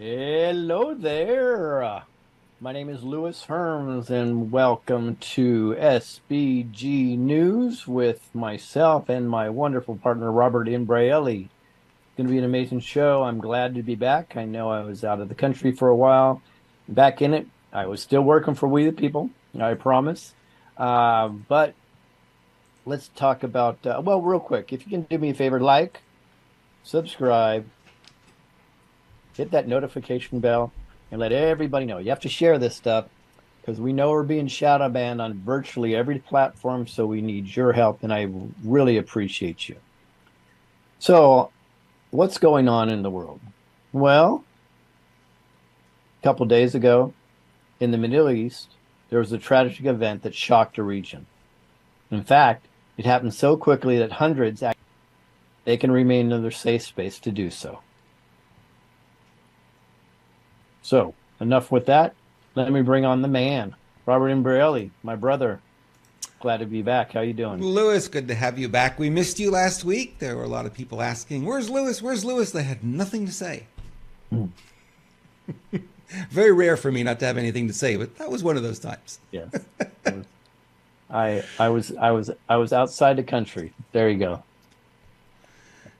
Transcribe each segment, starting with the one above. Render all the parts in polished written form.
Hello there. My name is Louis Herms, and welcome to SBG News with myself and my wonderful partner, Robert Imbraeli. It's going to be an amazing show. I'm glad to be back. I know I was out of the country for a while. Back in it, I was still working for We the People, I promise. But let's talk about, real quick, if you can do me a favor, like, subscribe, hit that notification bell, and let everybody know. You have to share this stuff because we know we're being shadow banned on virtually every platform, so we need your help, and I really appreciate you. So, what's going on in the world? Well, a couple days ago in the Middle East, there was a tragic event that shocked a region. In fact, it happened so quickly that hundreds they can remain in their safe space to do so. So, enough with that. Let me bring on the man, Robert Imbraeli, my brother. Glad to be back. How you doing? Louis, good to have you back. We missed you last week. There were a lot of people asking, "Where's Louis? Where's Louis?" They had nothing to say. Very rare for me not to have anything to say, but that was one of those times. Yeah. I was outside the country. There you go.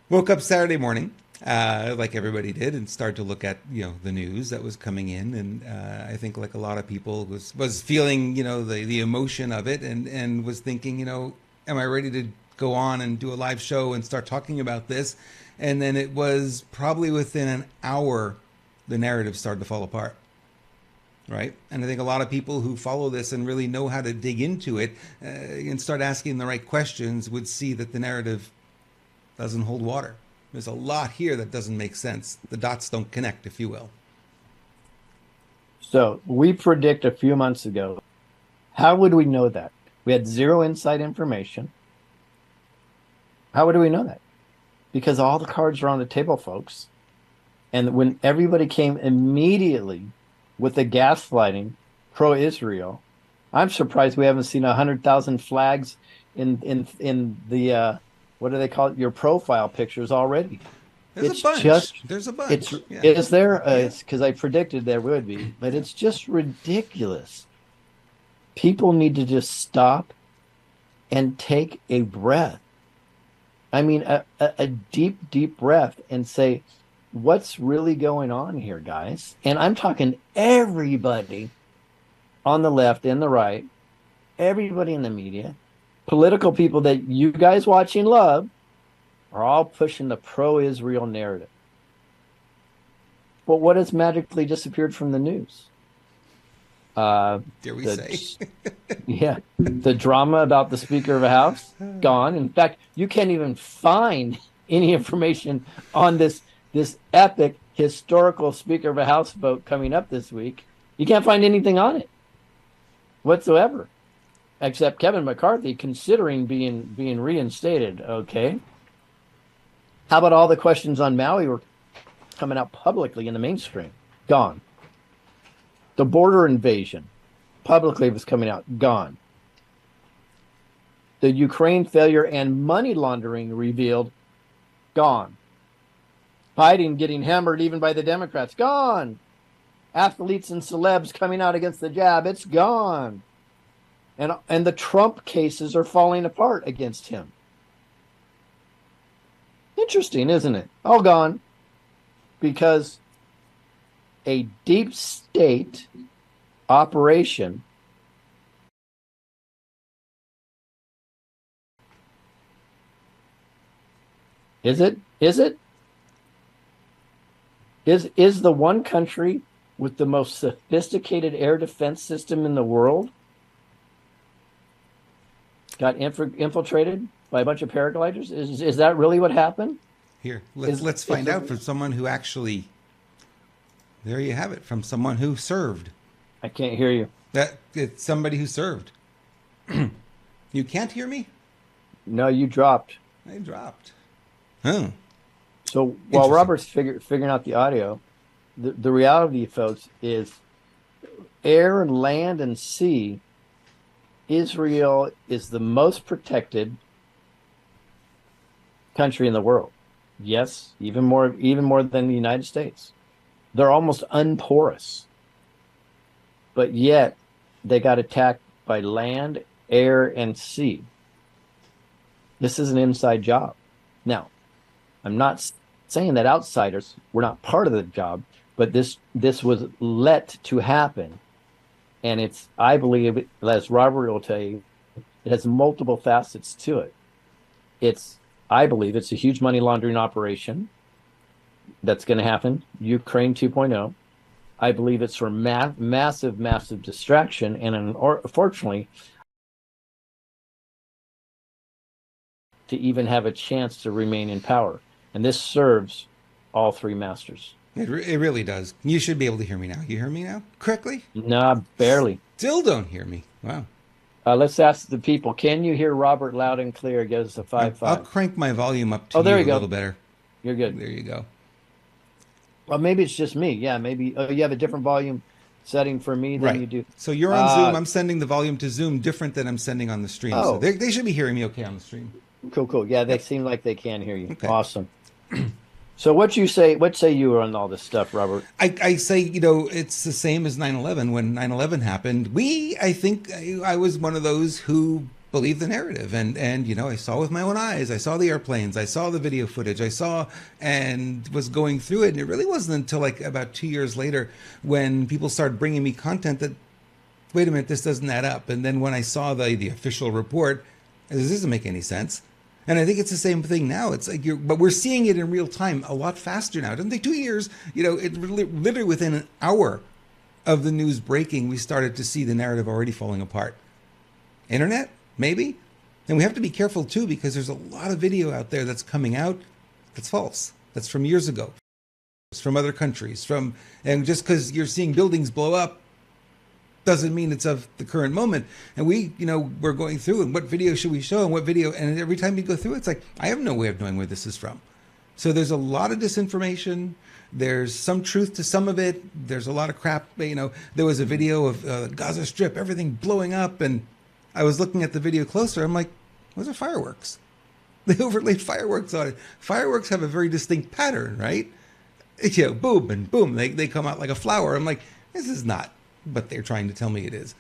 Woke up Saturday morning, like everybody did, and started to look at the news that was coming in, and I think like a lot of people was feeling the emotion of it, and was thinking am I ready to go on and do a live show and start talking about this? And then it was probably within an hour the narrative started to fall apart. Right. And I think a lot of people who follow this and really know how to dig into it and start asking the right questions would see that the narrative doesn't hold water. There's a lot here that doesn't make sense. The dots don't connect, if you will. So we predict a few months ago. How would we know that? We had zero inside information. How would we know that? Because all the cards are on the table, folks. And when everybody came immediately with the gaslighting pro-Israel, I'm surprised we haven't seen 100,000 flags in the what do they call it? Your profile pictures already. There's It's a bunch. just There's a bunch. it's Yeah. is there? Yeah. It's because I predicted there would be, but it's just ridiculous. People need to just stop and take a breath. I mean, a deep breath and say, what's really going on here, guys? And I'm talking everybody on the left and the right, everybody in the media, political people that you guys watching love are all pushing the pro-Israel narrative. But what has magically disappeared from the news? Dare we say? Yeah, the drama about the Speaker of the House, gone. In fact, you can't even find any information on this epic historical Speaker of the House vote coming up this week. You can't find anything on it whatsoever, except Kevin McCarthy considering being reinstated. Okay. How about all the questions on Maui were coming out publicly in the mainstream? Gone. The border invasion publicly was coming out. Gone. The Ukraine failure and money laundering revealed. Gone. Biden getting hammered even by the Democrats. Gone. Athletes and celebs coming out against the jab. It's gone. And the Trump cases are falling apart against him. Interesting, isn't it? All gone. Because a deep state operation is it? Is the one country with the most sophisticated air defense system in the world got infiltrated by a bunch of paragliders? Is that really what happened? Here, let's find out from someone who actually. There you have it, from someone who served. I can't hear you. It's somebody who served. You can't hear me? No, you dropped. I dropped. Huh. So while Robert's figuring out the audio, the reality, folks, is air, land, and sea. Israel is the most protected country in the world. Yes, even more than the United States. they're almost unporous, but yet they got attacked by land, air, and sea. This is an inside job. Now, I'm not saying that outsiders were not part of the job, but this was let to happen. And I believe, as Robert will tell you, it has multiple facets to it. I believe it's a huge money laundering operation that's going to happen. Ukraine 2.0. I believe it's for massive, massive distraction. And unfortunately, to even have a chance to remain in power. And this serves all three masters. It really does. You should be able to hear me now. You hear me now correctly? Nah, barely. Still don't hear me. Wow. Let's ask the people. Can you hear Robert loud and clear? It goes to 5.5. I'll crank my volume up to Oh, there you you a go. little better. You're good. There you go. Well, maybe it's just me. Yeah, maybe you have a different volume setting for me than you do. So you're on Zoom. I'm sending the volume to Zoom different than I'm sending on the stream. Oh. So they should be hearing me okay on the stream. Cool. Yeah, they seem like they can hear you. Okay. Awesome. So what say you on all this stuff, Robert? I say, it's the same as 9/11. When 9/11 happened, I think I was one of those who believed the narrative. And I saw with my own eyes. I saw the airplanes. I saw the video footage. I saw and was going through it. And it really wasn't until like about 2 years later when people started bringing me content that, wait a minute, this doesn't add up. And then when I saw the official report, this doesn't make any sense. And I think it's the same thing now. It's like but we're seeing it in real time a lot faster now. It doesn't take 2 years. It literally within an hour of the news breaking, we started to see the narrative already falling apart. Internet, maybe. And we have to be careful too, because there's a lot of video out there that's coming out that's false. That's from years ago. It's from other countries. And just because you're seeing buildings blow up doesn't mean it's of the current moment. And we're going through, and what video should we show, and what video, and every time you go through, it's like, I have no way of knowing where this is from. So there's a lot of disinformation. There's some truth to some of it. There's a lot of crap. There was a video of Gaza Strip, everything blowing up, and I was looking at the video closer. I'm like, those are fireworks. They overlaid fireworks on it. Fireworks have a very distinct pattern, right? Boom and boom. They come out like a flower. I'm like, this is not but they're trying to tell me it is.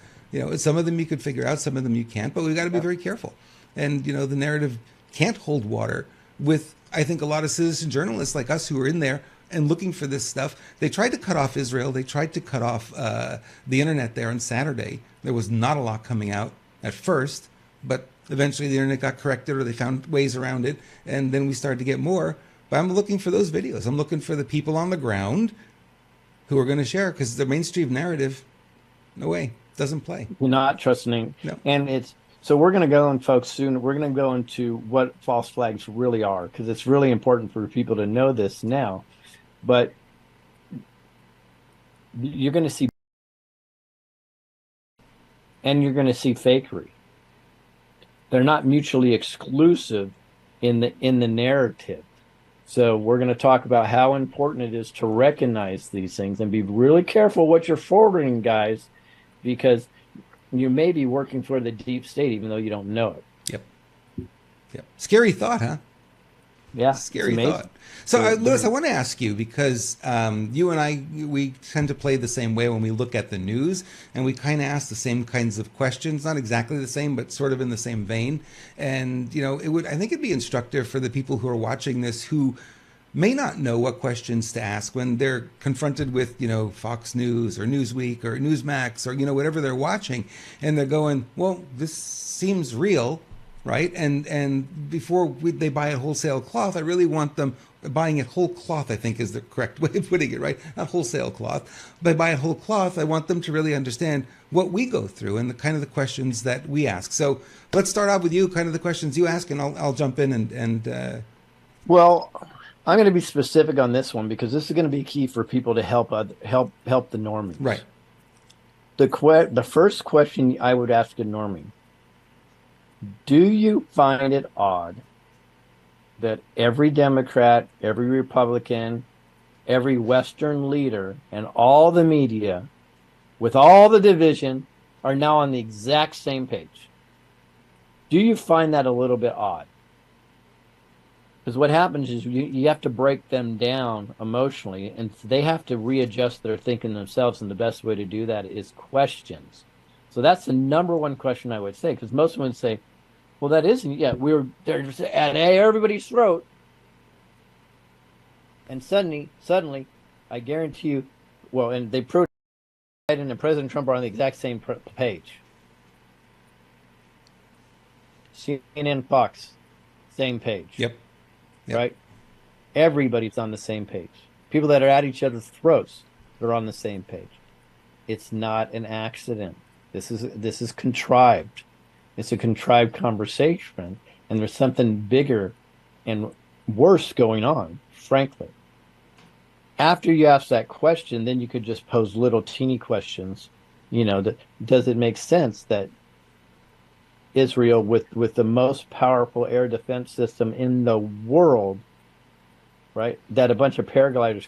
Some of them you could figure out, some of them you can't, but we've got to be very careful. And, the narrative can't hold water with, I think, a lot of citizen journalists like us who are in there and looking for this stuff. They tried to cut off Israel. They tried to cut off the internet there on Saturday. There was not a lot coming out at first, but eventually the internet got corrected, or they found ways around it. And then we started to get more. But I'm looking for those videos. I'm looking for the people on the ground who are going to share, because the mainstream narrative, no way, doesn't play. We're not trusting. No. And so we're going to go in, folks, soon. We're going to go into what false flags really are, because it's really important for people to know this now. But you're going to see, and you're going to see fakery. They're not mutually exclusive in the narrative. So we're going to talk about how important it is to recognize these things and be really careful what you're forwarding, guys, because you may be working for the deep state, even though you don't know it. Yep. Scary thought, huh? Yeah. Scary thought. So, Lewis, I want to ask you, because you and I, we tend to play the same way when we look at the news, and we kind of ask the same kinds of questions, not exactly the same, but sort of in the same vein. And, I think it'd be instructive for the people who are watching this who may not know what questions to ask when they're confronted with, Fox News or Newsweek or Newsmax or, whatever they're watching, and they're going, well, this seems real. Right. And before they buy a wholesale cloth, I really want them buying it whole cloth, I think is the correct way of putting it. Right. Not wholesale cloth. By buying whole cloth, I want them to really understand what we go through and the kind of the questions that we ask. So let's start off with you, kind of the questions you ask, and I'll jump in and Well, I'm going to be specific on this one, because this is going to be key for people to help the normies. Right. The first question I would ask a normie: do you find it odd that every Democrat, every Republican, every Western leader, and all the media, with all the division, are now on the exact same page? Do you find that a little bit odd? Because what happens is you have to break them down emotionally, and they have to readjust their thinking themselves. And the best way to do that is questions. So that's the number one question I would say, because most would say, well, that isn't yet. They're just at everybody's throat. And suddenly, I guarantee you, well, and they proved Biden and President Trump are on the exact same page. CNN, Fox, same page, Yep. Yep. right? Everybody's on the same page. People that are at each other's throats, they're on the same page. It's not an accident. This is contrived. It's a contrived conversation, and there's something bigger and worse going on, frankly. After you ask that question, then you could just pose little teeny questions. Does it make sense that Israel, with the most powerful air defense system in the world, right, that a bunch of paragliders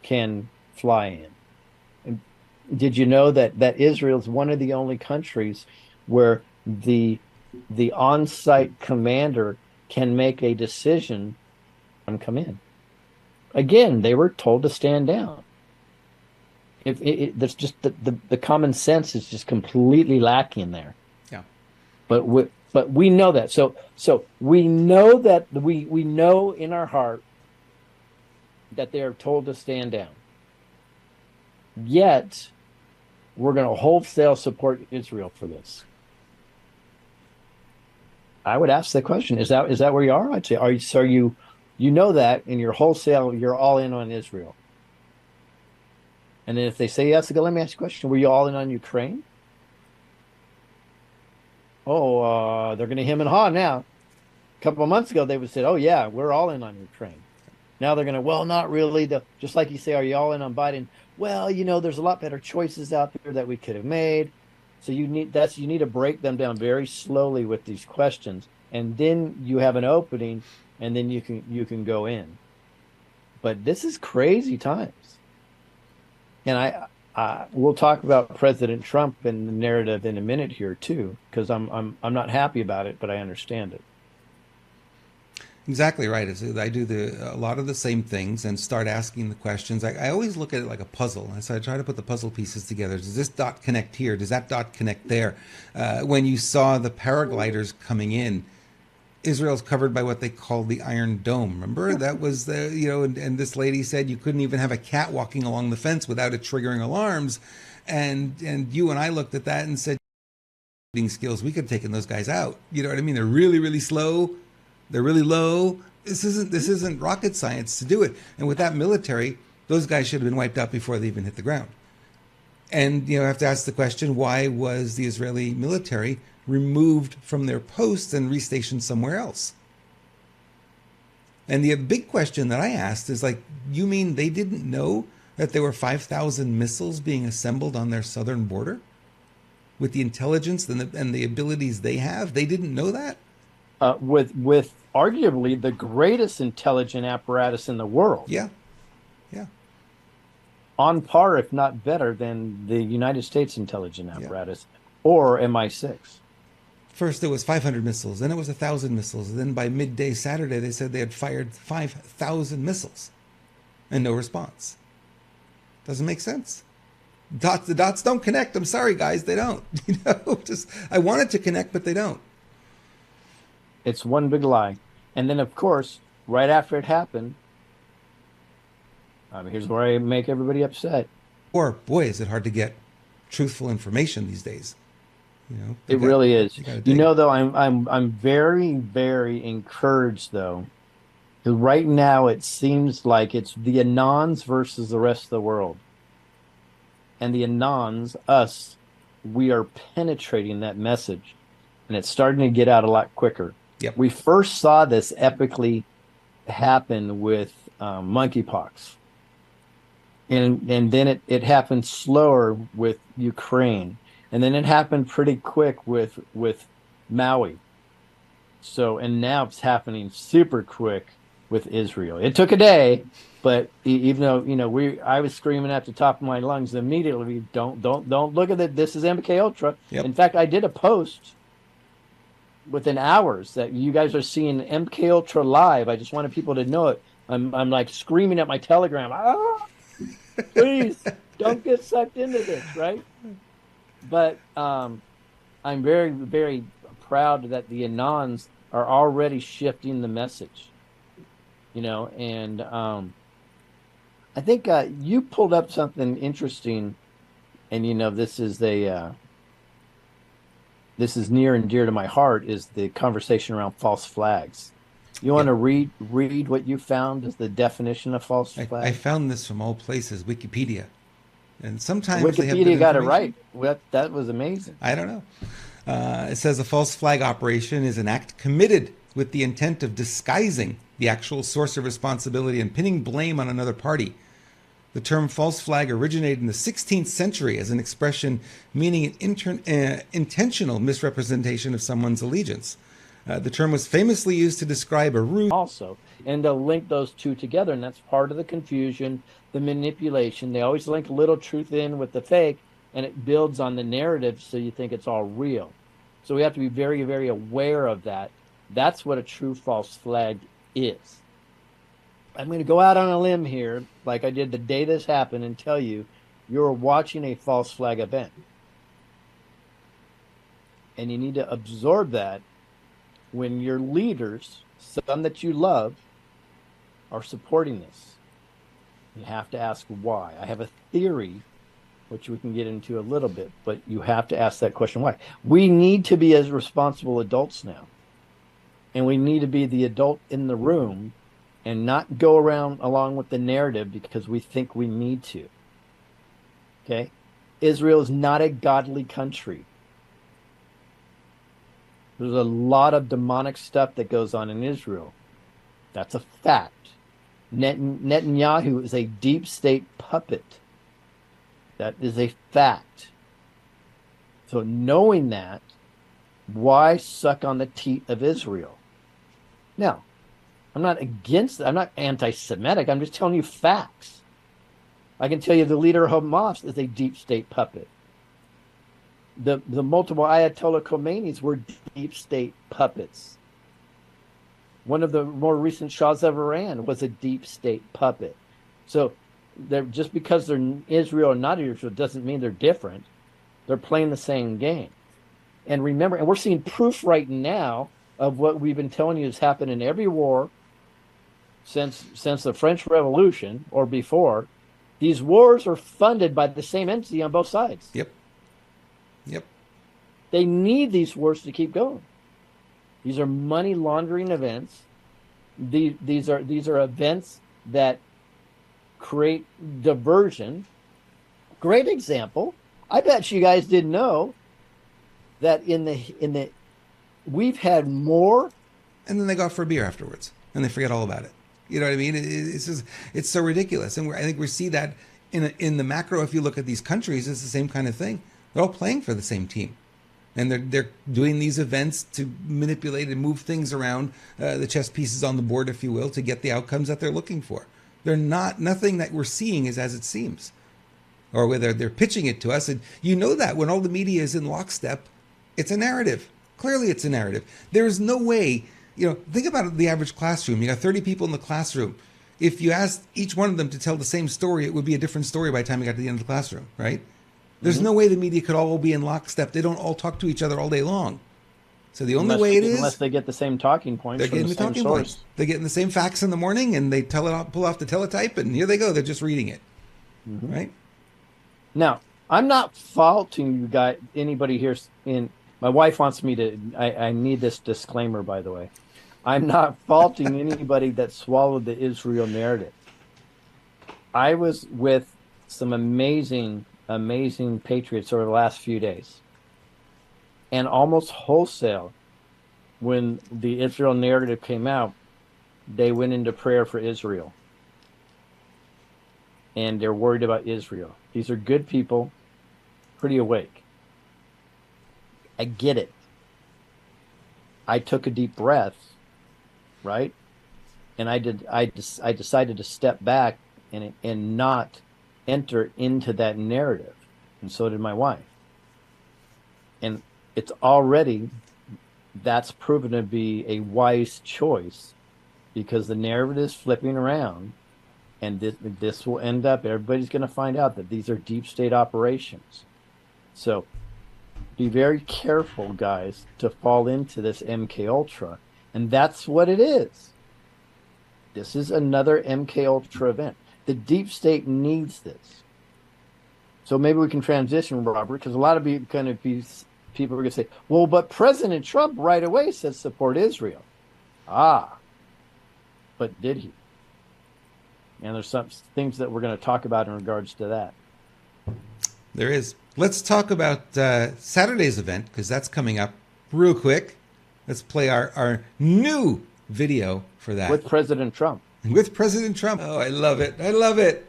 can fly in? And did you know that Israel is one of the only countries where the on-site commander can make a decision and come in? Again, they were told to stand down. That's just the common sense is just completely lacking there. Yeah. But we know that. So we know that we know in our heart that they are told to stand down. Yet we're going to wholesale support Israel for this. I would ask the question: Is that where you are? I'd say, are you know that in your wholesale, you're all in on Israel? And then if they say yes, I go, let me ask you a question: Were you all in on Ukraine? Oh, they're going to hem and haw now. A couple of months ago, they would say, "Oh yeah, we're all in on Ukraine." Now they're going to, well, not really. Just like you say, are you all in on Biden? Well, there's a lot better choices out there that we could have made. So you need to break them down very slowly with these questions, and then you have an opening, and then you can go in. But this is crazy times, and we'll talk about President Trump and the narrative in a minute here too, because I'm not happy about it, but I understand it. Exactly right. I do a lot of the same things and start asking the questions. I always look at it like a puzzle. So I try to put the puzzle pieces together. Does this dot connect here? Does that dot connect there? When you saw the paragliders coming in, Israel's covered by what they call the Iron Dome. Remember, that was and this lady said you couldn't even have a cat walking along the fence without it triggering alarms. And you and I looked at that and said, skills, we could have taken those guys out. You know what I mean? They're really, really slow. They're really low. This isn't rocket science to do it. And with that military, those guys should have been wiped out before they even hit the ground. And I have to ask the question: why was the Israeli military removed from their posts and restationed somewhere else? And the big question that I asked is you mean they didn't know that there were 5,000 missiles being assembled on their southern border? With the intelligence and the abilities they have, they didn't know that? With arguably the greatest intelligent apparatus in the world. Yeah. Yeah. On par, if not better, than the United States intelligent apparatus or MI6. First, it was 500 missiles, then it was 1,000 missiles. And then by midday Saturday, they said they had fired 5,000 missiles and no response. Doesn't make sense. The dots don't connect. I'm sorry, guys, they don't. I want it to connect, but they don't. It's one big lie. And then, of course, right after it happened, here's where I make everybody upset. Or, boy, is it hard to get truthful information these days. It really is. Though, I'm very, very encouraged, though. Because right now it seems like it's the Anons versus the rest of the world. And the Anons, us, we are penetrating that message. And it's starting to get out a lot quicker. Yep. We first saw this epically happen with monkeypox. And then it happened slower with Ukraine. And then it happened pretty quick with Maui. And now it's happening super quick with Israel. It took a day, but even though I was screaming at the top of my lungs immediately, don't look at it. This is MK Ultra. Yep. In fact, I did a post within hours that you guys are seeing MK Ultra live. I just wanted people to know it. I'm like screaming at my Telegram, please don't get sucked into this, right? But I'm very, very proud that the Anons are already shifting the message, and I think you pulled up something interesting, and this is near and dear to my heart is the conversation around false flags. You want Yep. to read what you found as the definition of false I flag? found this from all places, Wikipedia, and sometimes they have good Wikipedia got it information. right. That was amazing. I don't know. It says a false flag operation is an act committed with the intent of disguising the actual source of responsibility and pinning blame on another party. The term false flag originated in the 16th century as an expression meaning an intentional misrepresentation of someone's allegiance. The term was famously used to describe a ruse. Also, and they'll link those two together, and that's part of the confusion, the manipulation. They always link little truth in with the fake, and it builds on the narrative so you think it's all real. So we have to be very, very aware of that. That's what a true false flag is. I'm going to go out on a limb here, like I did the day this happened, and tell you you're watching a false flag event. And you need to absorb that when your leaders, some that you love, are supporting this. You have to ask why. I have a theory, which we can get into a little bit, but you have to ask that question why. We need to be as responsible adults now. And we need to be the adult in the room and not go around along with the narrative because we think we need to. Okay? Israel is not a godly country. There's a lot of demonic stuff that goes on in Israel. That's a fact. Netanyahu is a deep state puppet. That is a fact. So knowing that, why suck on the teat of Israel? Now, I'm not against it. I'm not anti-Semitic. I'm just telling you facts. I can tell you the leader of Hamas is a deep state puppet. The multiple Ayatollah Khomeinis were deep state puppets. One of the more recent Shahs of Iran was a deep state puppet. So just because they're Israel or not Israel doesn't mean they're different. They're playing the same game. And remember, and we're seeing proof right now of what we've been telling you has happened in every war since the French Revolution or before. These wars are funded by the same entity on both sides. Yep. Yep. They need these wars to keep going. These are money laundering events. These are events that create diversion. Great example. I bet you guys didn't know that in the we've had more. And then they go out for a beer afterwards, and they forget all about it. You know what I mean? It's just, it's so ridiculous, and I think we see that in the macro. If you look at these countries, it's the same kind of thing. They're all playing for the same team, and they're doing these events to manipulate and move things around, the chess pieces on the board, if you will, to get the outcomes that they're looking for. They're not nothing that we're seeing is as it seems, or whether they're pitching it to us. And you know that when all the media is in lockstep, it's a narrative. Clearly, it's a narrative. There is no way. Think about the average classroom. You got 30 people in the classroom. If you asked each one of them to tell the same story, it would be a different story by the time you got to the end of the classroom, right? There's no way the media could all be in lockstep. They don't all talk to each other all day long. So the only way it is, unless they get the same talking points, they're getting the talking points. They're getting the same facts in the morning, and they pull off the teletype, and here they go. They're just reading it, right? Now, I'm not faulting you guys. Anybody here my wife wants me to. I need this disclaimer, by the way. I'm not faulting anybody that swallowed the Israel narrative. I was with some amazing patriots over the last few days. And almost wholesale, when the Israel narrative came out, they went into prayer for Israel. And they're worried about Israel. These are good people, pretty awake. I get it. I took a deep breath, right? And I decided to step back and not enter into that narrative. And so did my wife. And it's already that's proven to be a wise choice because the narrative is flipping around, and this will end up, everybody's going to find out that these are deep state operations. So be very careful, guys, to fall into this MK Ultra. And that's what it is. This is another MK Ultra event. The deep state needs this. So maybe we can transition, Robert, because a lot of people are going to say, well, but President Trump right away says support Israel. Ah, but did he? And there's some things that we're going to talk about in regards to that. There is. Let's talk about Saturday's event because that's coming up real quick. Let's play our new video for that. With President Trump. With President Trump. Oh, I love it. I love it.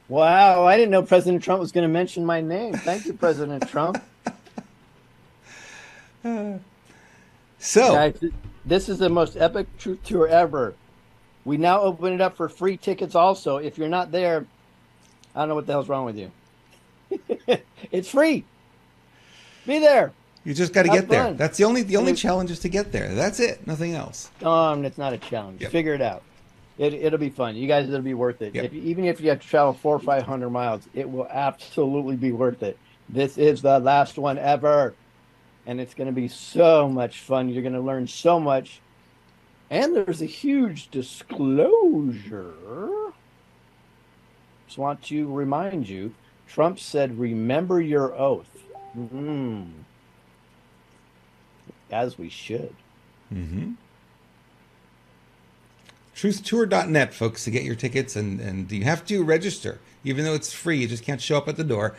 Wow, I didn't know President Trump was going to mention my name. Thank you, President Trump. So, guys, this is the most epic truth tour ever. We now open it up for free tickets also. If you're not there, I don't know what the hell's wrong with you. It's free. Be there. You just got to get there. Fun. That's the only challenge is to get there. That's it. Nothing else. It's not a challenge. Yep. Figure it out. It'll be fun. You guys, it'll be worth it. Yep. Even if you have to travel 400 or 500 miles, it will absolutely be worth it. This is the last one ever. And it's going to be so much fun. You're going to learn so much. And there's a huge disclosure. Just want to remind you, Trump said, remember your oath. As we should. Mm-hmm. Truthtour.net, folks, to get your tickets. And you have to register. Even though it's free, you just can't show up at the door.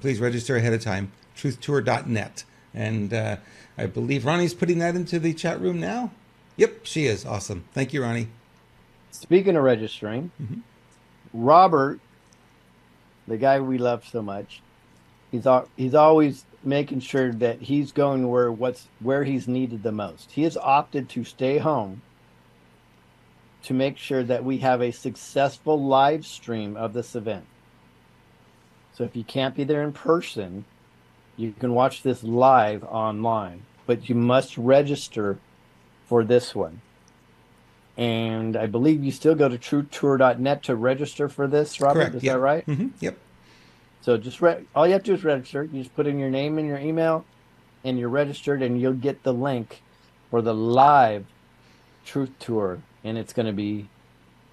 Please register ahead of time. Truthtour.net. And I believe Ronnie's putting that into the chat room now. Yep, she is. Awesome. Thank you, Ronnie. Speaking of registering, Robert, the guy we love so much, he's always making sure that he's going where he's needed the most. He has opted to stay home to make sure that we have a successful live stream of this event. So if you can't be there in person, you can watch this live online, but you must register for this one. And I believe you still go to truthtour.net to register for this, Robert. Correct. Is that right? Mm-hmm. Yep. So just all you have to do is register. You just put in your name and your email, and you're registered, and you'll get the link for the live Truth Tour, and it's going to be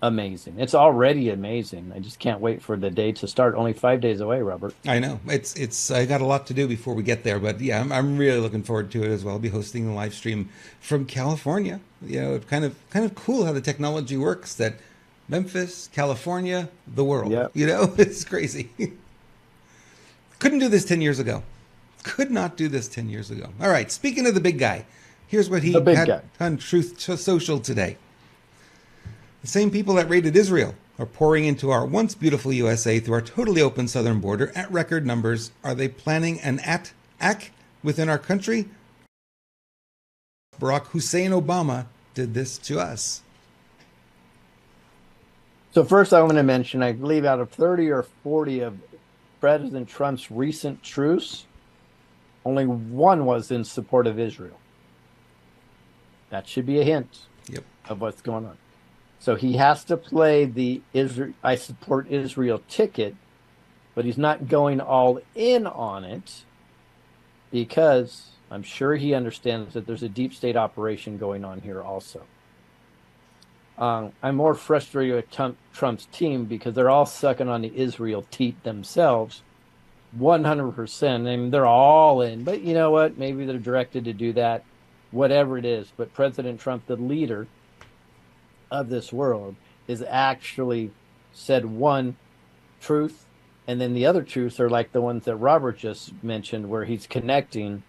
amazing. It's already amazing. I just can't wait for the day to start. Only 5 days away, Robert. I know. It's I got a lot to do before we get there, but yeah, I'm really looking forward to it as well. I'll be hosting the live stream from California. You know, kind of cool how the technology works, that Memphis, California, the world. Yep. You know, it's crazy. Couldn't do this 10 years ago. Could not do this 10 years ago. All right, speaking of the big guy, here's what he had on Truth Social today. The same people that raided Israel are pouring into our once beautiful USA through our totally open southern border at record numbers. Are they planning an attack within our country? Barack Hussein Obama did this to us. So first I want to mention, I believe out of 30 or 40 of President Trump's recent truce, only one was in support of Israel. That should be a hint of what's going on. So he has to play the I support Israel ticket, but he's not going all in on it because I'm sure he understands that there's a deep state operation going on here also. I'm more frustrated with Trump's team because they're all sucking on the Israel teat themselves, 100%. I mean, they're all in. But you know what? Maybe they're directed to do that, whatever it is. But President Trump, the leader of this world, is actually said one truth, and then the other truths are like the ones that Robert just mentioned, where he's connecting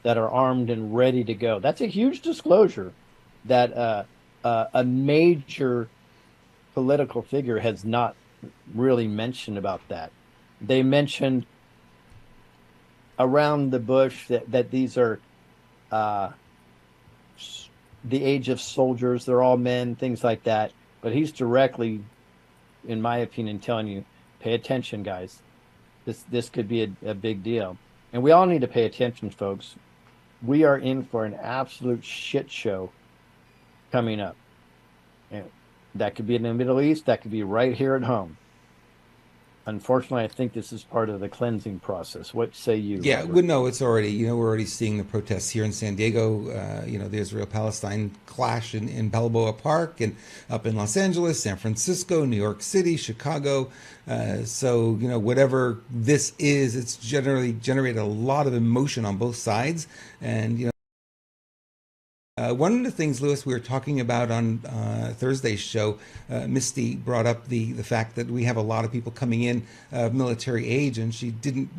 that are armed and ready to go. That's a huge disclosure that a major political figure has not really mentioned about that. They mentioned around the bush that these are the age of soldiers, they're all men, things like that. But he's directly, in my opinion, telling you, pay attention, guys. this could be a big deal. And we all need to pay attention, folks. We are in for an absolute shit show coming up. And that could be in the Middle East, that could be right here at home. Unfortunately, I think this is part of the cleansing process. What say you, Yeah, Robert? well, no, it's already, we're already seeing the protests here in San Diego, the Israel-Palestine clash in Balboa Park and up in Los Angeles, San Francisco, New York City, Chicago. So, whatever this is, it's generally generated a lot of emotion on both sides. And, one of the things, Lewis, we were talking about on Thursday's show, Misty brought up the fact that we have a lot of people coming in of military age, and she didn't,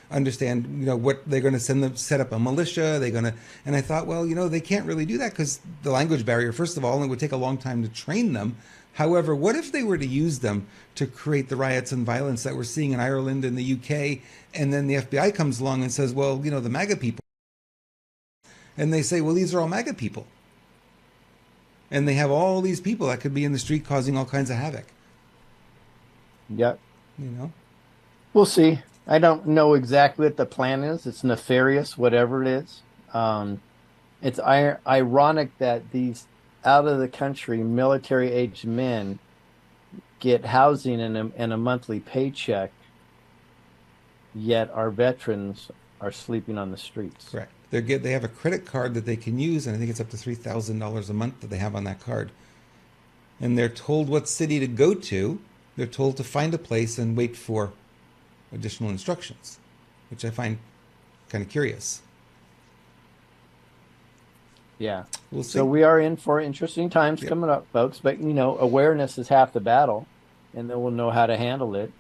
understand, what they're going to send them, set up a militia. They're going to, and I thought, well, they can't really do that because the language barrier, first of all, and it would take a long time to train them. However, what if they were to use them to create the riots and violence that we're seeing in Ireland and the UK, and then the FBI comes along and says, well, the MAGA people, and they say, well, these are all MAGA people. And they have all these people that could be in the street causing all kinds of havoc. Yeah, You know? we'll see. I don't know exactly what the plan is. It's nefarious, whatever it is. It's ironic that these out of the country military aged men get housing and a monthly paycheck, yet our veterans are sleeping on the streets. Correct. They have a credit card that they can use, and I think it's up to $3,000 a month that they have on that card. And they're told what city to go to. They're told to find a place and wait for additional instructions, which I find kind of curious. Yeah. We'll see. So we are in for interesting times Yep. coming up, folks. But awareness is half the battle, and then we'll know how to handle it.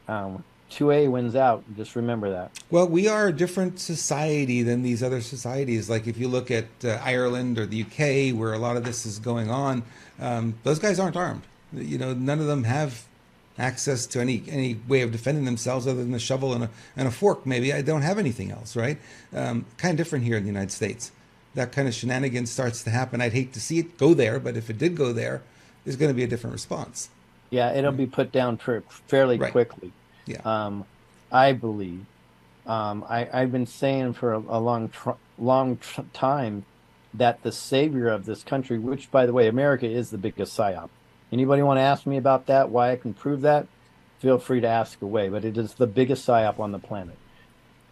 2A wins out. Just remember that. Well, we are a different society than these other societies. Like if you look at Ireland or the UK, where a lot of this is going on, those guys aren't armed. None of them have access to any way of defending themselves other than a shovel and a fork. Maybe I don't have anything else, right? Kind of different here in the United States. That kind of shenanigans starts to happen. I'd hate to see it go there, but if it did go there, there's going to be a different response. Yeah, it'll Right. be put down fairly Right. quickly. Yeah. I believe. I've been saying for a long time that the savior of this country, which by the way, America is the biggest psyop. Anybody want to ask me about that? Why I can prove that? Feel free to ask away. But it is the biggest psyop on the planet.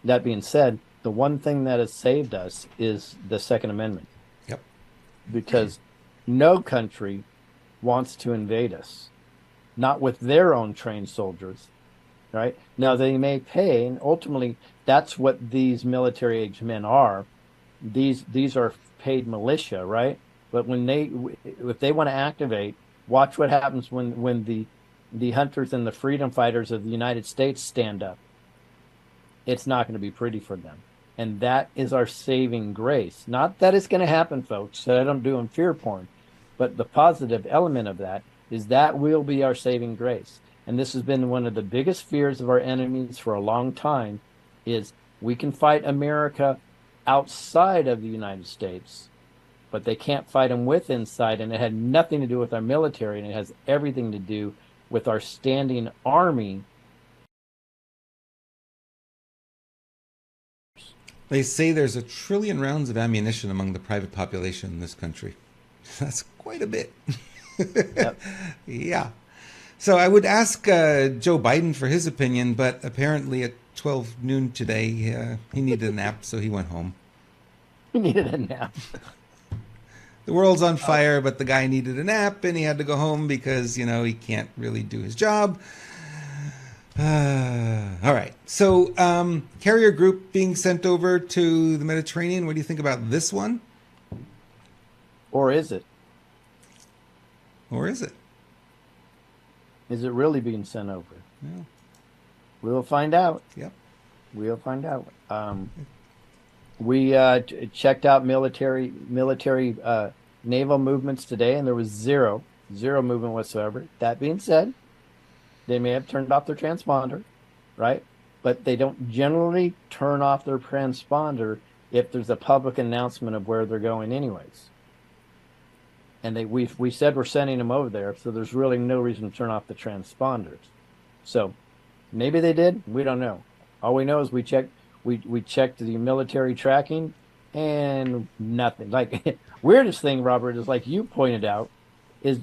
That being said, the one thing that has saved us is the Second Amendment, Yep. because no country wants to invade us, not with their own trained soldiers. Right now, they may pay, and ultimately, that's what these military-age men are. These are paid militia, right? But if they want to activate, watch what happens when the hunters and the freedom fighters of the United States stand up. It's not going to be pretty for them, and that is our saving grace. Not that it's going to happen, folks. So I don't do in fear porn, but the positive element of that is that will be our saving grace. And this has been one of the biggest fears of our enemies for a long time, is we can fight America outside of the United States, but they can't fight them with inside. And it had nothing to do with our military, and it has everything to do with our standing army. They say there's 1 trillion rounds of ammunition among the private population in this country. That's quite a bit. Yep. Yeah. So I would ask Joe Biden for his opinion, but apparently at 12 noon today, he needed a nap, so he went home. He needed a nap. The world's on fire, but the guy needed a nap, and he had to go home because, he can't really do his job. All right. So carrier group being sent over to the Mediterranean. What do you think about this one? Or is it? Or is it? Is it really being sent over? Yeah. We'll find out. Yep. We'll find out. We checked out military naval movements today, and there was zero movement whatsoever. That being said, they may have turned off their transponder, right? But they don't generally turn off their transponder if there's a public announcement of where they're going anyways. And we said we're sending them over there, so there's really no reason to turn off the transponders. So maybe they did, we don't know. All we know is we checked the military tracking and nothing. Like weirdest thing, Robert, is like you pointed out, is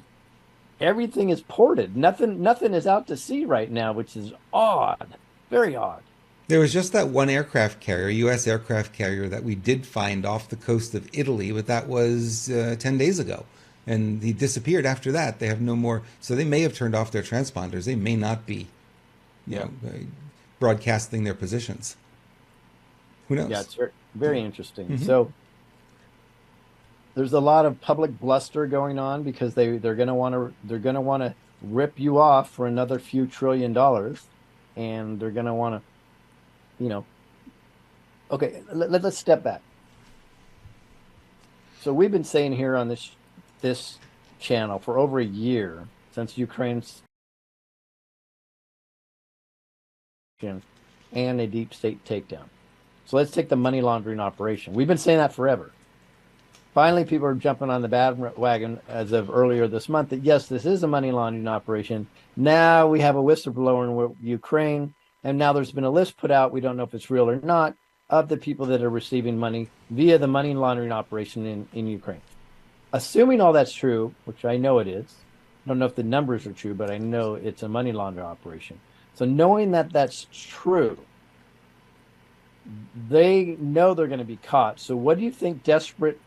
everything is ported. Nothing is out to sea right now, which is odd. Very odd. There was just that one aircraft carrier, U.S. aircraft carrier, that we did find off the coast of Italy, but that was 10 days ago. And he disappeared after that. They have no more. So they may have turned off their transponders. They may not be, you Yeah. know, broadcasting their positions. Who Yeah, knows? it's very interesting. Mm-hmm. So there's a lot of public bluster going on because they're going to rip you off for another few trillion dollars, and they're going to want to, okay, let's step back. So we've been saying here on this channel for over a year since Ukraine's and a deep state takedown. So let's take the money laundering operation. We've been saying that forever. Finally, people are jumping on the bandwagon as of earlier this month that yes, this is a money laundering operation. Now we have a whistleblower in Ukraine, and now there's been a list put out. We don't know if it's real or not of the people that are receiving money via the money laundering operation in Ukraine. Assuming all that's true, which I know it is, I don't know if the numbers are true, but I know it's a money laundering operation. So knowing that that's true, they know they're going to be caught. So what do you think desperate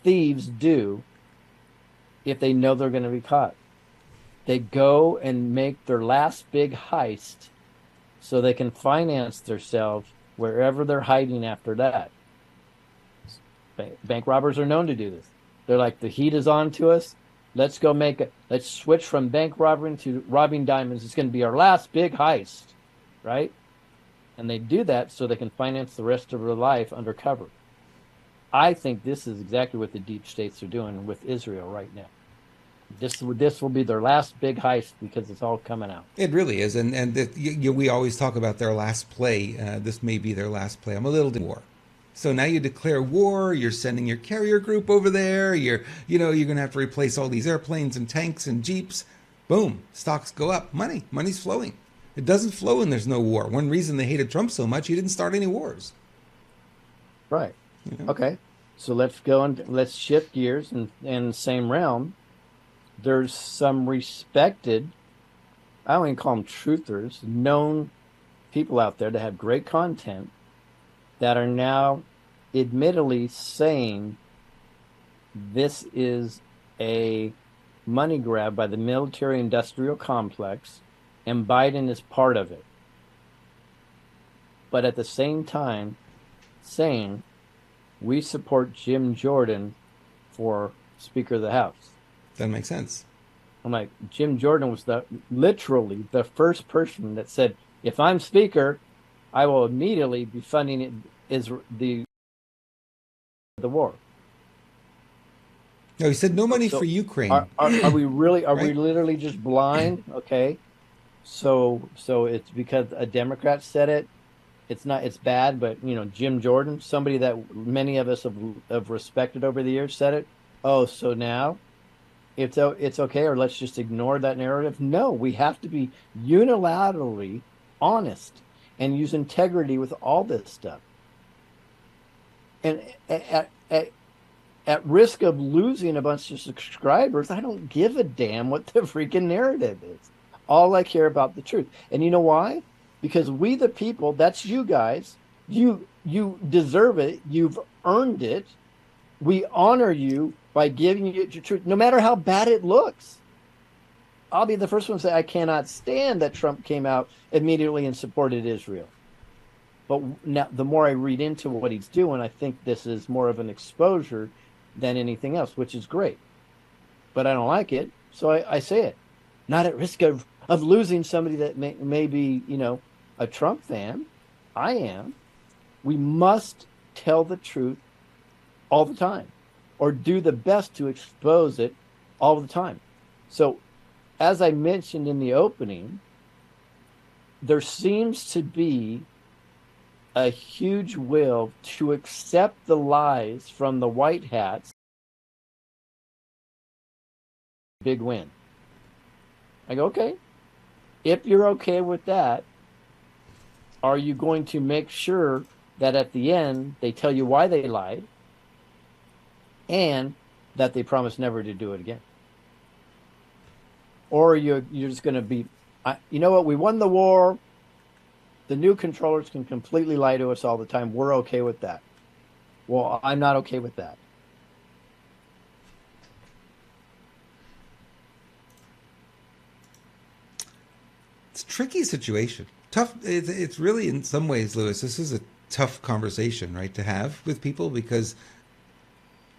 thieves do if they know they're going to be caught? They go and make their last big heist so they can finance themselves wherever they're hiding after that. Bank robbers are known to do this. They're like, the heat is on to us. Let's switch from bank robbery to robbing diamonds. It's going to be our last big heist, right? And they do that so they can finance the rest of their life undercover. I think this is exactly what the deep states are doing with Israel right now. This will be their last big heist because it's all coming out. It really is, and we always talk about their last play. This may be their last play. I'm a little war. So now you declare war. You're sending your carrier group over there. You're going to have to replace all these airplanes and tanks and jeeps. Boom, stocks go up. Money's flowing. It doesn't flow when there's no war. One reason they hated Trump so much, he didn't start any wars. Right. You know? Okay. So let's go and let's shift gears and same realm. There's some respected, I don't even call them truthers, known people out there that have great content that are now admittedly saying this is a money grab by the military industrial complex and Biden is part of it. But at the same time, saying we support Jim Jordan for Speaker of the House. That makes sense. I'm like, Jim Jordan was literally the first person that said, if I'm Speaker, I will immediately be funding the war. No, he said no money for So Ukraine. are we really are we Right? literally just blind? Okay. So it's because a Democrat said it. It's not it's bad, but Jim Jordan, somebody that many of us have respected over the years, said it. Oh, so now it's okay, or let's just ignore that narrative. No, we have to be unilaterally honest and use integrity with all this stuff. And at risk of losing a bunch of subscribers, I don't give a damn what the freaking narrative is. All I care about the truth. And you know why? Because we the people, that's you guys, you deserve it. You've earned it. We honor you by giving you your truth, no matter how bad it looks. I'll be the first one to say I cannot stand that Trump came out immediately and supported Israel. But now, the more I read into what he's doing, I think this is more of an exposure than anything else, which is great. But I don't like it, so I say it. Not at risk of losing somebody that may be, a Trump fan. I am. We must tell the truth all the time, or do the best to expose it all the time. So, as I mentioned in the opening, there seems to be a huge will to accept the lies from the white hats. Big win. I go, okay, if you're okay with that, Are you going to make sure that at the end they tell you why they lied and that they promise never to do it again? Or you're just going to be, you know what? We won the war. The new controllers can completely lie to us all the time. We're okay with that. Well, I'm not okay with that. It's a tricky situation. Tough. It's really, in some ways, Lewis, this is a tough conversation, right, to have with people because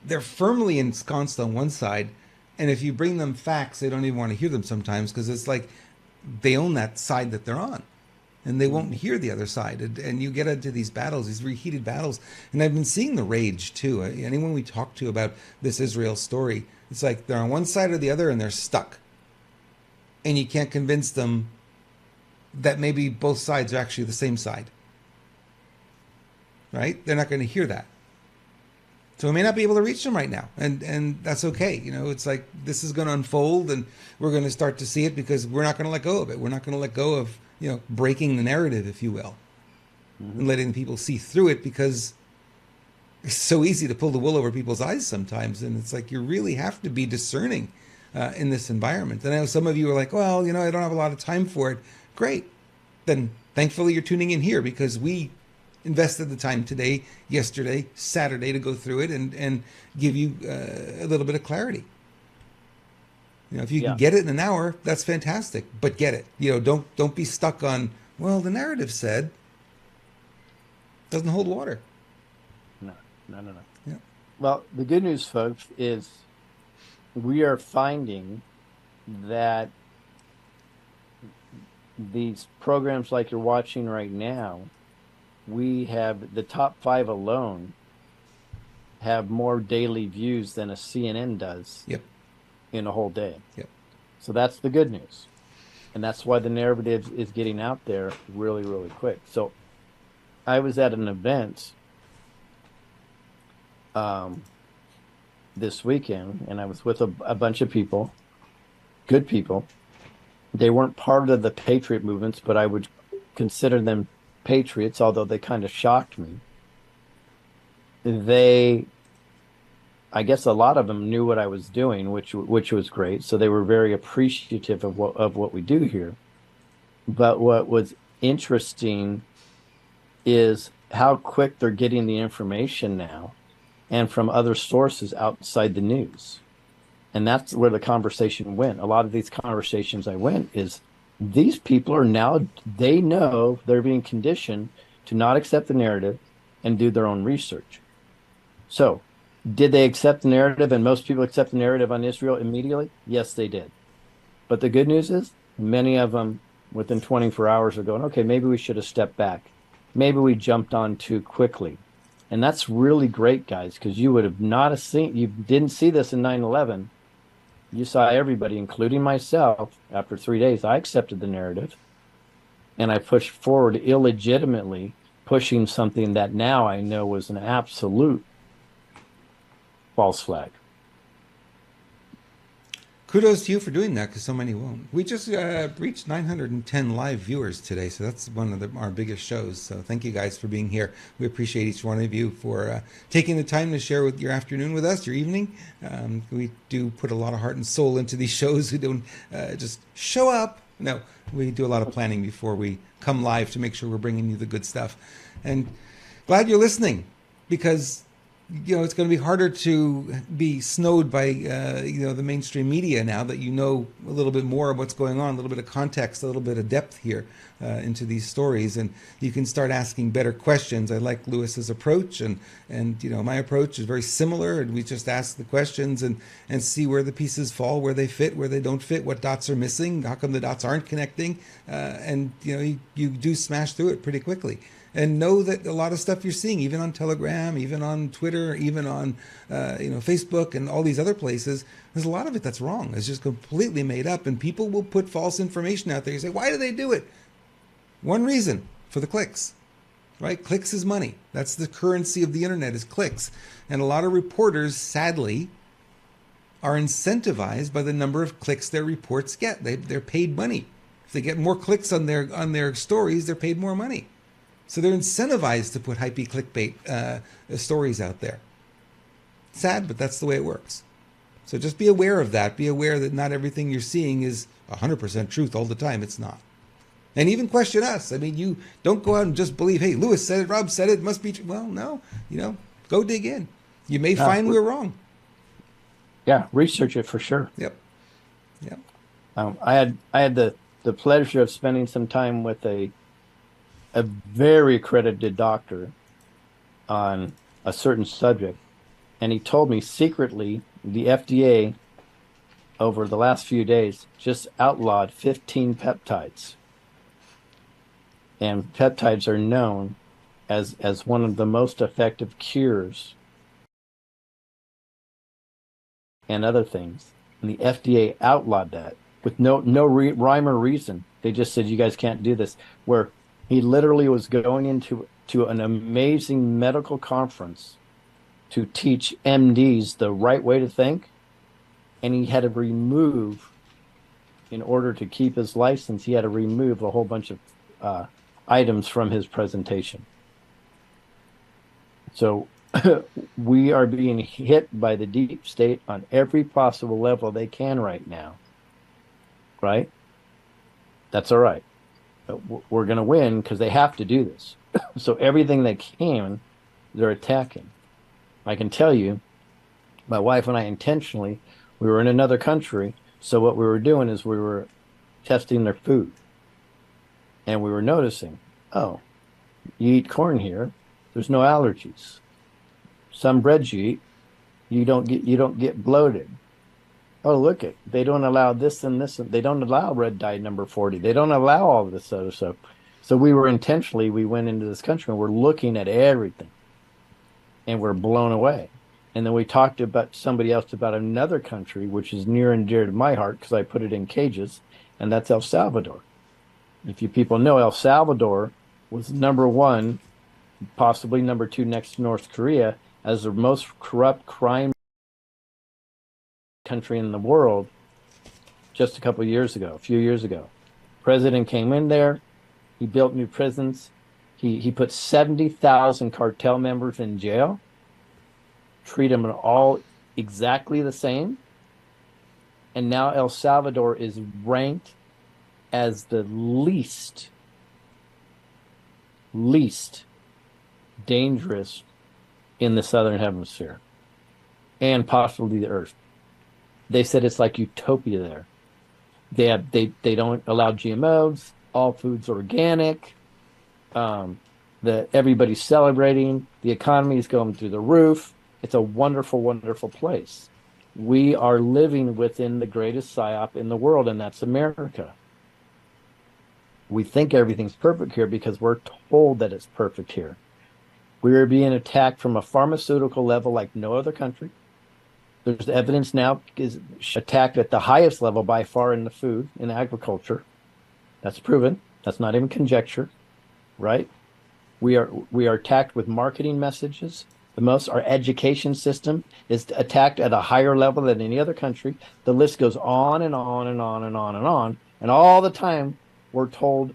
they're firmly ensconced on one side. And if you bring them facts, they don't even want to hear them sometimes because it's like they own that side that they're on and they won't hear the other side. And you get into these battles, these reheated battles. And I've been seeing the rage too. Anyone we talk to about this Israel story, it's like they're on one side or the other and they're stuck. And you can't convince them that maybe both sides are actually the same side. Right? They're not going to hear that. So we may not be able to reach them right now. And that's okay. You know, it's like this is going to unfold and we're going to start to see it because we're not going to let go of it. We're not going to let go of, breaking the narrative, if you will, and letting people see through it because it's so easy to pull the wool over people's eyes sometimes. And it's like you really have to be discerning in this environment. And I know some of you are like, well, I don't have a lot of time for it. Great. Then thankfully you're tuning in here because we invested the time today, yesterday, Saturday to go through it and give you a little bit of clarity. If you can Yeah. get it in an hour, that's fantastic. But get it. Don't be stuck on, well, the narrative said doesn't hold water. No, no, no, no. Yeah. Well, the good news, folks, is we are finding that these programs like you're watching right now, we have the top five alone have more daily views than a CNN does Yep. in a whole day. Yep. So that's the good news. And that's why the narrative is getting out there really, really quick. So I was at an event this weekend and I was with a bunch of people, good people. They weren't part of the patriot movements, but I would consider them patriots, although they kind of shocked me. I guess a lot of them knew what I was doing, which was great. So they were very appreciative of what we do here. But what was interesting is how quick they're getting the information now and from other sources outside the news. And that's where the conversation went. A lot of these conversations I went is these people are now, they know they're being conditioned to not accept the narrative and do their own research. So, did they accept the narrative and most people accept the narrative on Israel immediately? Yes, they did. But the good news is many of them within 24 hours are going, okay, maybe we should have stepped back. Maybe we jumped on too quickly. And that's really great, guys, because you would have not seen, you didn't see this in 9/11. You saw everybody, including myself, after 3 days, I accepted the narrative and I pushed forward illegitimately, pushing something that now I know was an absolute false flag. Kudos to you for doing that because so many won't. We just reached 910 live viewers today, so that's one of our biggest shows. So thank you guys for being here. We appreciate each one of you for taking the time to share with your afternoon with us, your evening. We do put a lot of heart and soul into these shows. We don't just show up. No, we do a lot of planning before we come live to make sure we're bringing you the good stuff. And glad you're listening because it's going to be harder to be snowed by, the mainstream media now that you know a little bit more of what's going on, a little bit of context, a little bit of depth here into these stories. And you can start asking better questions. I like Lewis's approach and my approach is very similar. And we just ask the questions and see where the pieces fall, where they fit, where they don't fit, what dots are missing, how come the dots aren't connecting. You do smash through it pretty quickly. And know that a lot of stuff you're seeing, even on Telegram, even on Twitter, even on Facebook and all these other places, there's a lot of it that's wrong. It's just completely made up. And people will put false information out there. You say, why do they do it? One reason, for the clicks. Right? Clicks is money. That's the currency of the internet is clicks. And a lot of reporters, sadly, are incentivized by the number of clicks their reports get. They're paid money. If they get more clicks on their stories, they're paid more money. So they're incentivized to put hypey clickbait stories out there. Sad, but that's the way it works. So just be aware of that. Be aware that not everything you're seeing is 100% truth all the time. It's not. And even question us. I mean, you don't go out and just believe, hey, Lewis said it, Rob said it, must be true. Well, no, go dig in. You may find we're wrong. Yeah, research it for sure. Yep. Yep. I had the pleasure of spending some time with a very accredited doctor on a certain subject, and he told me secretly the FDA over the last few days just outlawed 15 peptides, and peptides are known as one of the most effective cures and other things. And the FDA outlawed that with no rhyme or reason. They just said you guys can't do this. Where he literally was going into an amazing medical conference to teach MDs the right way to think, and he had to remove, in order to keep his license, he had to remove a whole bunch of items from his presentation. So we are being hit by the deep state on every possible level they can right now. Right? That's all right. We're going to win because they have to do this. So everything they can, they're attacking. I can tell you, my wife and I intentionally, we were in another country. So what we were doing is we were testing their food. And we were noticing, oh, you eat corn here, there's no allergies. Some breads you eat, you don't get bloated. Oh, look it, they don't allow this and this, and they don't allow red dye number 40. They don't allow all of this other stuff. So we went into this country and we're looking at everything, and we're blown away. And then we talked about somebody else about another country, which is near and dear to my heart because I put it in cages, and that's El Salvador. If you people know, El Salvador was number one, possibly number two next to North Korea, as the most corrupt crime country in the world just a few years ago. President came in there, he built new prisons, he put 70,000 cartel members in jail, treat them all exactly the same, and now El Salvador is ranked as the least dangerous in the southern hemisphere and possibly the earth. They said it's like utopia there. They don't allow GMOs. All food's organic. Everybody's celebrating. The economy is going through the roof. It's a wonderful, wonderful place. We are living within the greatest psyop in the world, and that's America. We think everything's perfect here because we're told that it's perfect here. We are being attacked from a pharmaceutical level like no other country. There's evidence now is attacked at the highest level by far in the food, in agriculture. That's proven. That's not even conjecture, right? We are attacked with marketing messages. Our education system is attacked at a higher level than any other country. The list goes on and on and on and on and on. And all the time we're told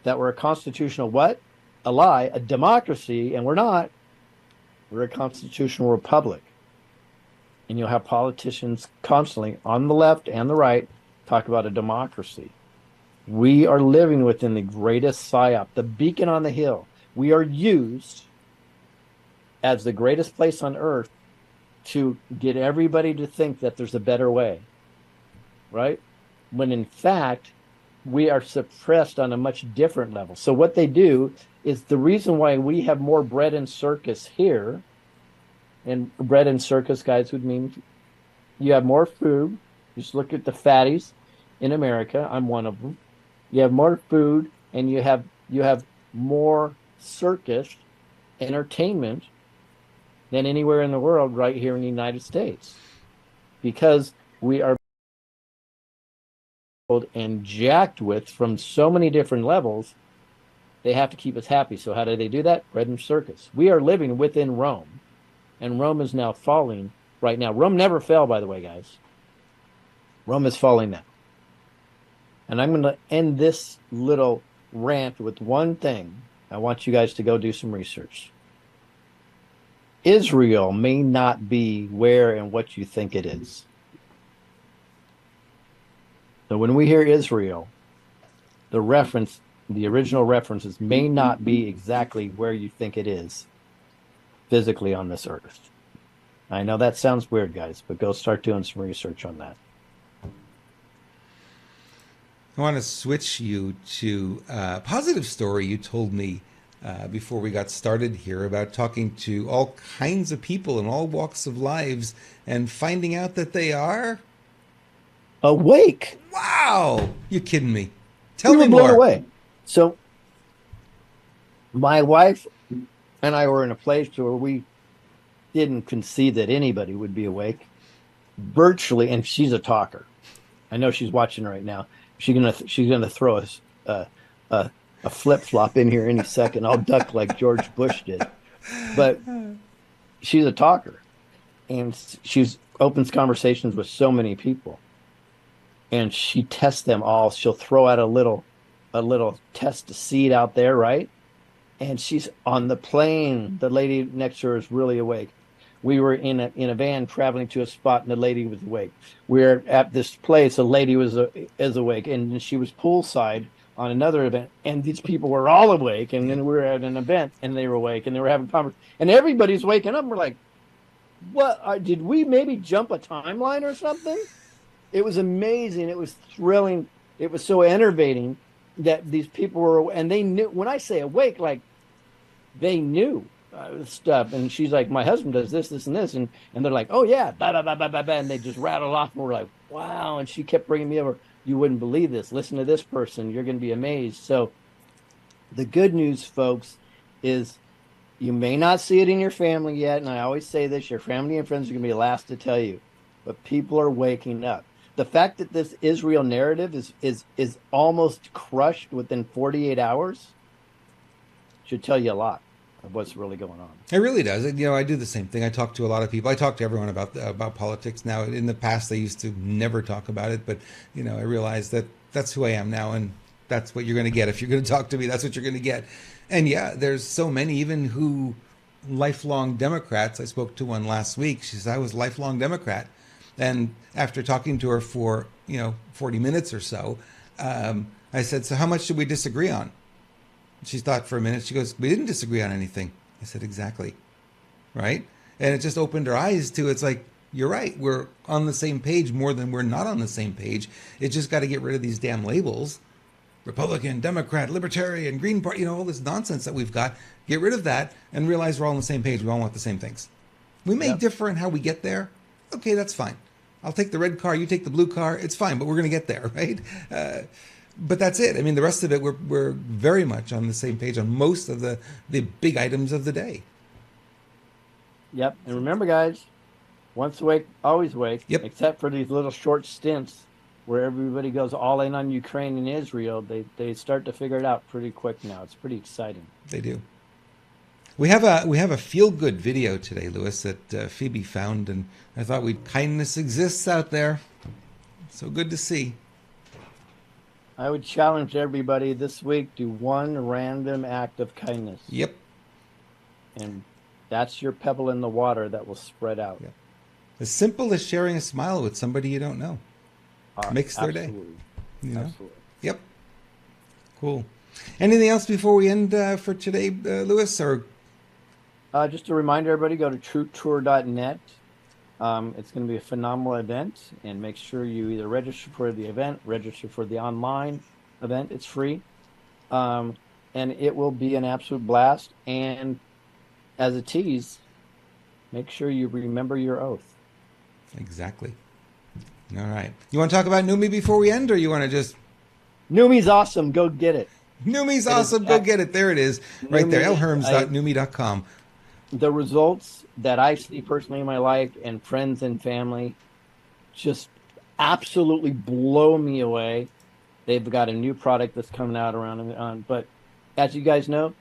that we're a constitutional what? A lie, a democracy, and we're not. We're a constitutional republic. And you'll have politicians constantly on the left and the right talk about a democracy. We are living within the greatest psyop, the beacon on the hill. We are used as the greatest place on earth to get everybody to think that there's a better way, right? When in fact, we are suppressed on a much different level. So what they do is the reason why we have more bread and circus here, and bread and circus, guys, would mean you have more food. Just look at the fatties in America. I'm one of them. You have more food, and you have more circus entertainment than anywhere in the world right here in the United States, because we are and jacked with from so many different levels. They have to keep us happy. So how do they do that? Bread and circus. We are living within Rome, and Rome is now falling right now. Rome never fell, by the way, guys. Rome is falling now. And I'm going to end this little rant with one thing. I want you guys to go do some research. Israel may not be where and what you think it is. So when we hear Israel, the reference, the original references may not be exactly where you think it is physically on this earth. I know that sounds weird, guys, but go start doing some research on that. I want to switch you to a positive story you told me before we got started here about talking to all kinds of people in all walks of lives and finding out that they are. Awake. Wow! You kidding me? Tell We me were blown more. away. So my wife and I were in a place where we didn't conceive that anybody would be awake virtually, and she's a talker. I know she's watching right now. She's gonna throw us a, a flip flop in here any second. I'll duck like George Bush did. But she's a talker, and she's opens conversations with so many people, and she tests them all. She'll throw out a little test seed out there, right? And she's on the plane. The lady next to her is really awake. We were in a van traveling to a spot, and the lady was awake. We were at this place. A lady is awake, and she was poolside on another event, and these people were all awake. And Yeah. then we were at an event, and they were awake, and they were having conversation, and everybody's waking up. And we're like, "What? Did we maybe jump a timeline or something?" It was amazing. It was thrilling. It was so enervating that these people were, and they knew. When I say awake, like they knew stuff. And she's like, my husband does this, this, and this, and they're like, oh yeah, blah, blah, blah, blah, blah, blah, and they just rattled off, and we're like, wow. And she kept bringing me over. You wouldn't believe this. Listen to this person. You're going to be amazed. So the good news, folks, is you may not see it in your family yet, and I always say this: your family and friends are going to be the last to tell you, but people are waking up. The fact that this Israel narrative is almost crushed within 48 hours should tell you a lot of what's really going on. It really does. I do the same thing. I talk to a lot of people. I talk to everyone about politics now. In the past, I used to never talk about it, but I realize that that's who I am now, and that's what you're going to get if you're going to talk to me. That's what you're going to get. And yeah, there's so many, even who lifelong Democrats. I spoke to one last week. She said I was a lifelong Democrat, and after talking to her for 40 minutes or so, I said, "So how much did we disagree on?" She thought for a minute. She goes, "We didn't disagree on anything." I said, "Exactly." Right? And it just opened her eyes to, it's like, you're right. We're on the same page more than we're not on the same page. It just got to get rid of these damn labels. Republican, Democrat, Libertarian, Green Party, all this nonsense that we've got. Get rid of that and realize we're all on the same page. We all want the same things. We may Yep. differ in how we get there. Okay, that's fine. I'll take the red car. You take the blue car. It's fine, but we're going to get there, right? But that's it. I mean, the rest of it, we're very much on the same page on most of the big items of the day. Yep. And remember, guys, once awake, always awake, Yep, except for these little short stints where everybody goes all in on Ukraine and Israel. They start to figure it out pretty quick now. It's pretty exciting. they do. We have a feel good video today, Lewis, that Phoebe found, and I thought kindness exists out there. So good to see. I would challenge everybody this week: do one random act of kindness, Yep. and that's your pebble in the water that will spread out. Yep. As simple as sharing a smile with somebody you don't know makes their day. Absolutely. You know. Absolutely. Yep. Cool. Anything else before we end for today, Lewis? Or Just to remind everybody, go to truetour.net. It's going to be a phenomenal event, and make sure you either register for the event, register for the online event. It's free, and it will be an absolute blast. And as a tease, make sure you remember your oath. exactly. All right. You want to talk about Neumi before we end, or you want to just Neumi's awesome. Go get it. Neumi's It is awesome. Go get it. There it is, right there. Neumi. lherms.neumi.com. The results that I see personally in my life and friends and family just absolutely blow me away. They've got a new product that's coming out around, but as you guys know,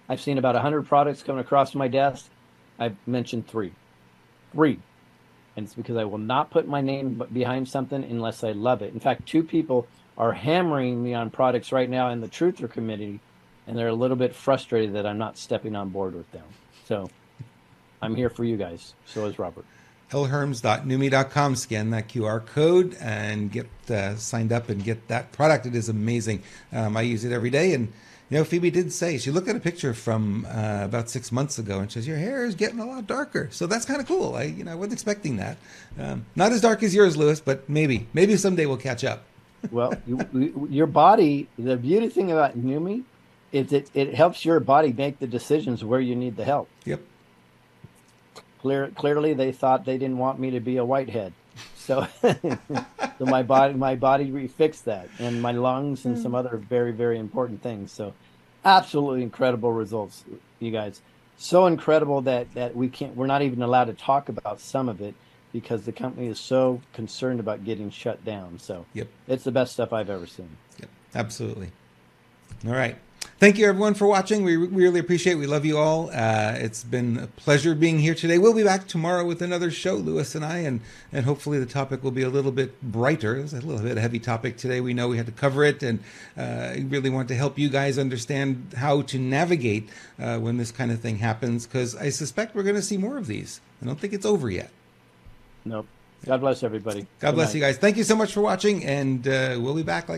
I've seen about 100 products coming across my desk. I've mentioned three, and it's because I will not put my name behind something unless I love it. In fact, two people are hammering me on products right now in the Truther committee and they're a little bit frustrated that I'm not stepping on board with them. So I'm here for you guys. So is Robert. lherms.neumi.com. Scan that QR code and get signed up and get that product. It is amazing. I use it every day. And, Phoebe did say, she looked at a picture from about 6 months ago and says, your hair is getting a lot darker. So that's kind of cool. I wasn't expecting that. Not as dark as yours, Lewis, but maybe someday we'll catch up. Well, your body, the beauty thing about Neumi is it helps your body make the decisions where you need the help. Yep. Clearly, they thought they didn't want me to be a whitehead, so so my body refixed that, and my lungs and some other very, very important things. So, absolutely incredible results, you guys. So incredible that we're not even allowed to talk about some of it because the company is so concerned about getting shut down. So, yep, it's the best stuff I've ever seen. Yep, absolutely. All right. Thank you, everyone, for watching. We really appreciate it. We love you all. It's been a pleasure being here today. We'll be back tomorrow with another show, Lewis and I, and hopefully the topic will be a little bit brighter. It was a little bit of a heavy topic today. We know we had to cover it, and I really want to help you guys understand how to navigate when this kind of thing happens, because I suspect we're going to see more of these. I don't think it's over yet. Nope. God bless everybody. God bless you guys. Thank you so much for watching, and we'll be back like